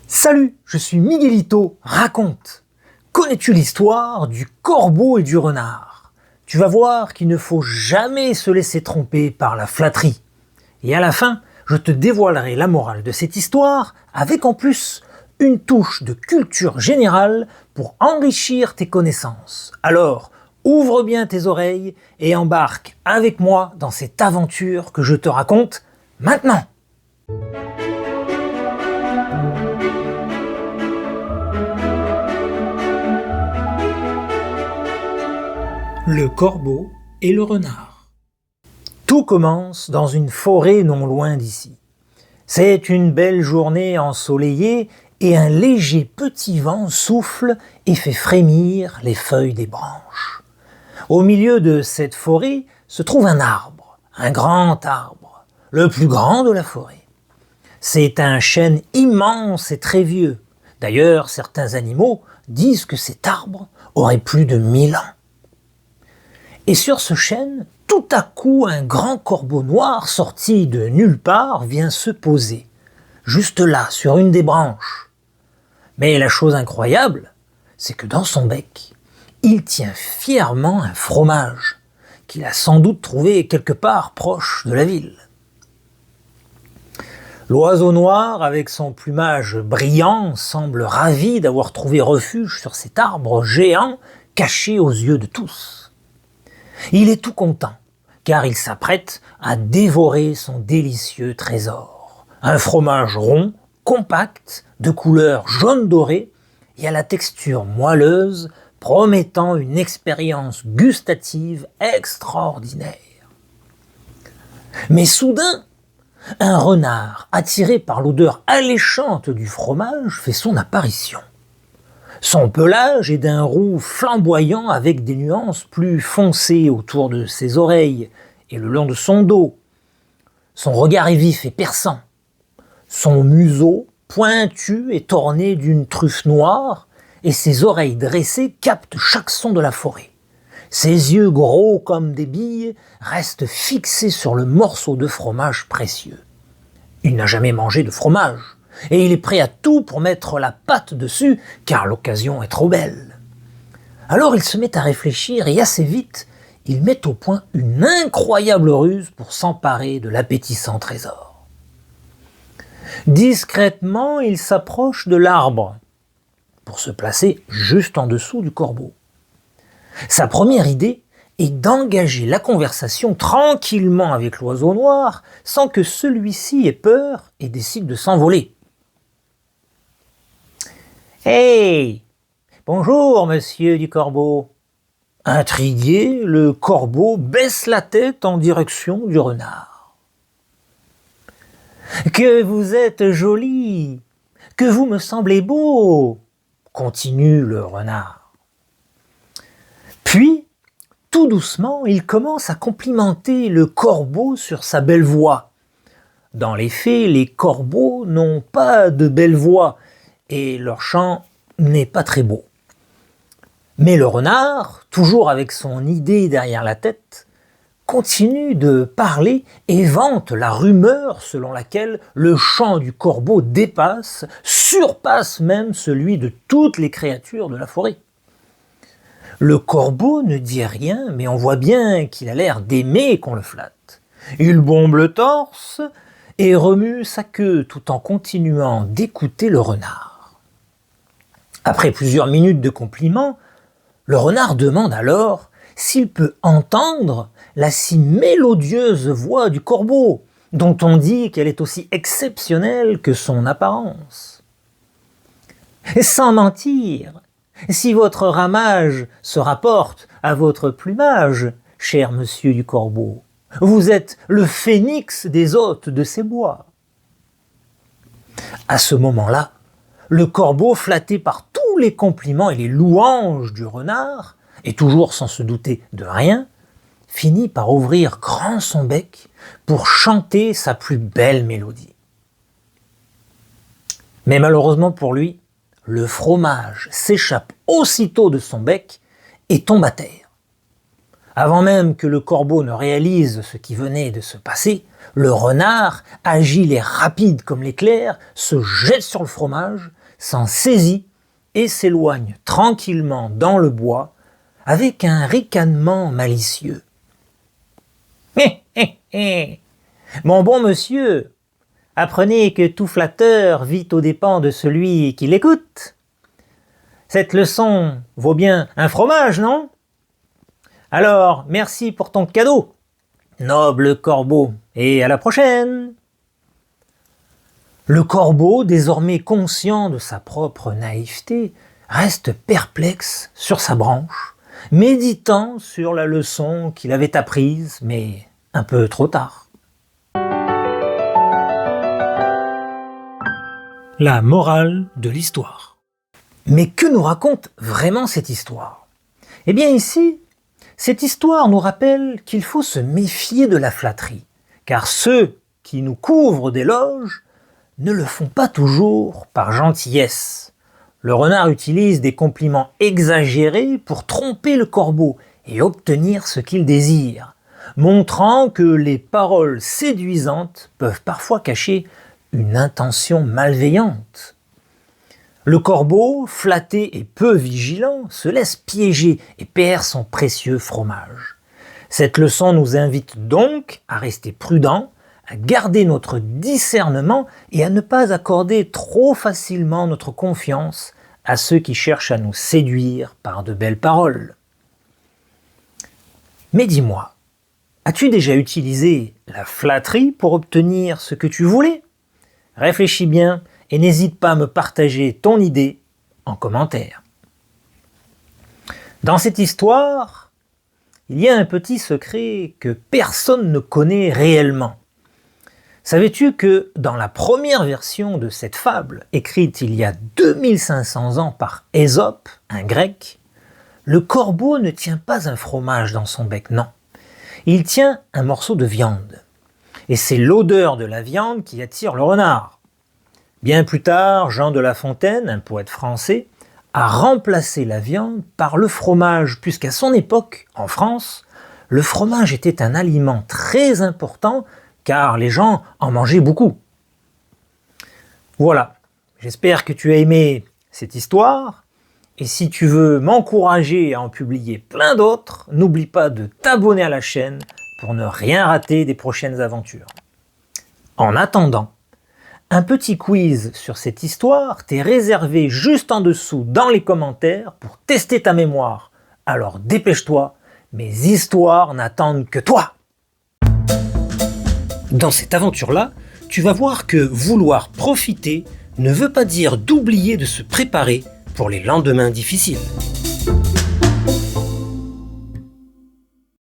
Salut, je suis Miguelito, raconte. Connais-tu l'histoire du corbeau et du renard? Tu vas voir qu'il ne faut jamais se laisser tromper par la flatterie. Et à la fin, je te dévoilerai la morale de cette histoire avec en plus une touche de culture générale pour enrichir tes connaissances. Alors, ouvre bien tes oreilles et embarque avec moi dans cette aventure que je te raconte maintenant. Le corbeau et le renard. Tout commence dans une forêt non loin d'ici. C'est une belle journée ensoleillée et un léger petit vent souffle et fait frémir les feuilles des branches. Au milieu de cette forêt se trouve un arbre, un grand arbre, le plus grand de la forêt. C'est un chêne immense et très vieux. D'ailleurs, certains animaux disent que cet arbre aurait plus de 1000 ans. Et sur ce chêne, tout à coup, un grand corbeau noir sorti de nulle part vient se poser, juste là, sur une des branches. Mais la chose incroyable, c'est que dans son bec, il tient fièrement un fromage, qu'il a sans doute trouvé quelque part proche de la ville. L'oiseau noir, avec son plumage brillant, semble ravi d'avoir trouvé refuge sur cet arbre géant caché aux yeux de tous. Il est tout content, car il s'apprête à dévorer son délicieux trésor. Un fromage rond, compact, de couleur jaune doré et à la texture moelleuse, promettant une expérience gustative extraordinaire. Mais soudain, un renard, attiré par l'odeur alléchante du fromage, fait son apparition. Son pelage est d'un roux flamboyant avec des nuances plus foncées autour de ses oreilles et le long de son dos. Son regard est vif et perçant. Son museau, pointu, est orné d'une truffe noire et ses oreilles dressées captent chaque son de la forêt. Ses yeux gros comme des billes restent fixés sur le morceau de fromage précieux. Il n'a jamais mangé de fromage. Et il est prêt à tout pour mettre la patte dessus, car l'occasion est trop belle. Alors il se met à réfléchir et assez vite, il met au point une incroyable ruse pour s'emparer de l'appétissant trésor. Discrètement, il s'approche de l'arbre pour se placer juste en dessous du corbeau. Sa première idée est d'engager la conversation tranquillement avec l'oiseau noir sans que celui-ci ait peur et décide de s'envoler. « Hey! Bonjour, monsieur du corbeau !» Intrigué, le corbeau baisse la tête en direction du renard. « Que vous êtes joli! Que vous me semblez beau !» continue le renard. Puis, tout doucement, il commence à complimenter le corbeau sur sa belle voix. Dans les faits, les corbeaux n'ont pas de belle voix, et leur chant n'est pas très beau. Mais le renard, toujours avec son idée derrière la tête, continue de parler et vante la rumeur selon laquelle le chant du corbeau surpasse même celui de toutes les créatures de la forêt. Le corbeau ne dit rien, mais on voit bien qu'il a l'air d'aimer qu'on le flatte. Il bombe le torse et remue sa queue tout en continuant d'écouter le renard. Après plusieurs minutes de compliments, le renard demande alors s'il peut entendre la si mélodieuse voix du corbeau, dont on dit qu'elle est aussi exceptionnelle que son apparence. Sans mentir, si votre ramage se rapporte à votre plumage, cher monsieur du corbeau, vous êtes le phénix des hôtes de ces bois. À ce moment-là, le corbeau, flatté par tous les compliments et les louanges du renard, et toujours sans se douter de rien, finit par ouvrir grand son bec pour chanter sa plus belle mélodie. Mais malheureusement pour lui, le fromage s'échappe aussitôt de son bec et tombe à terre. Avant même que le corbeau ne réalise ce qui venait de se passer, le renard, agile et rapide comme l'éclair, se jette sur le fromage, s'en saisit et s'éloigne tranquillement dans le bois avec un ricanement malicieux. Hé hé hé! Mon bon monsieur, apprenez que tout flatteur vit aux dépens de celui qui l'écoute. Cette leçon vaut bien un fromage, non? Alors, merci pour ton cadeau, noble corbeau, et à la prochaine. Le corbeau, désormais conscient de sa propre naïveté, reste perplexe sur sa branche, méditant sur la leçon qu'il avait apprise, mais un peu trop tard. La morale de l'histoire. Mais que nous raconte vraiment cette histoire? Eh bien ici, cette histoire nous rappelle qu'il faut se méfier de la flatterie, car ceux qui nous couvrent d'éloges ne le font pas toujours par gentillesse. Le renard utilise des compliments exagérés pour tromper le corbeau et obtenir ce qu'il désire, montrant que les paroles séduisantes peuvent parfois cacher une intention malveillante. Le corbeau, flatté et peu vigilant, se laisse piéger et perd son précieux fromage. Cette leçon nous invite donc à rester prudents, à garder notre discernement et à ne pas accorder trop facilement notre confiance à ceux qui cherchent à nous séduire par de belles paroles. Mais dis-moi, as-tu déjà utilisé la flatterie pour obtenir ce que tu voulais? Réfléchis bien et n'hésite pas à me partager ton idée en commentaire. Dans cette histoire, il y a un petit secret que personne ne connaît réellement. Savais-tu que dans la première version de cette fable, écrite il y a 2500 ans par Ésope, un grec, le corbeau ne tient pas un fromage dans son bec, non. Il tient un morceau de viande. Et c'est l'odeur de la viande qui attire le renard. Bien plus tard, Jean de La Fontaine, un poète français, a remplacé la viande par le fromage, puisqu'à son époque, en France, le fromage était un aliment très important car les gens en mangeaient beaucoup. Voilà, j'espère que tu as aimé cette histoire, et si tu veux m'encourager à en publier plein d'autres, n'oublie pas de t'abonner à la chaîne pour ne rien rater des prochaines aventures. En attendant, un petit quiz sur cette histoire t'est réservé juste en dessous dans les commentaires pour tester ta mémoire. Alors dépêche-toi, mes histoires n'attendent que toi! Dans cette aventure-là, tu vas voir que vouloir profiter ne veut pas dire d'oublier de se préparer pour les lendemains difficiles.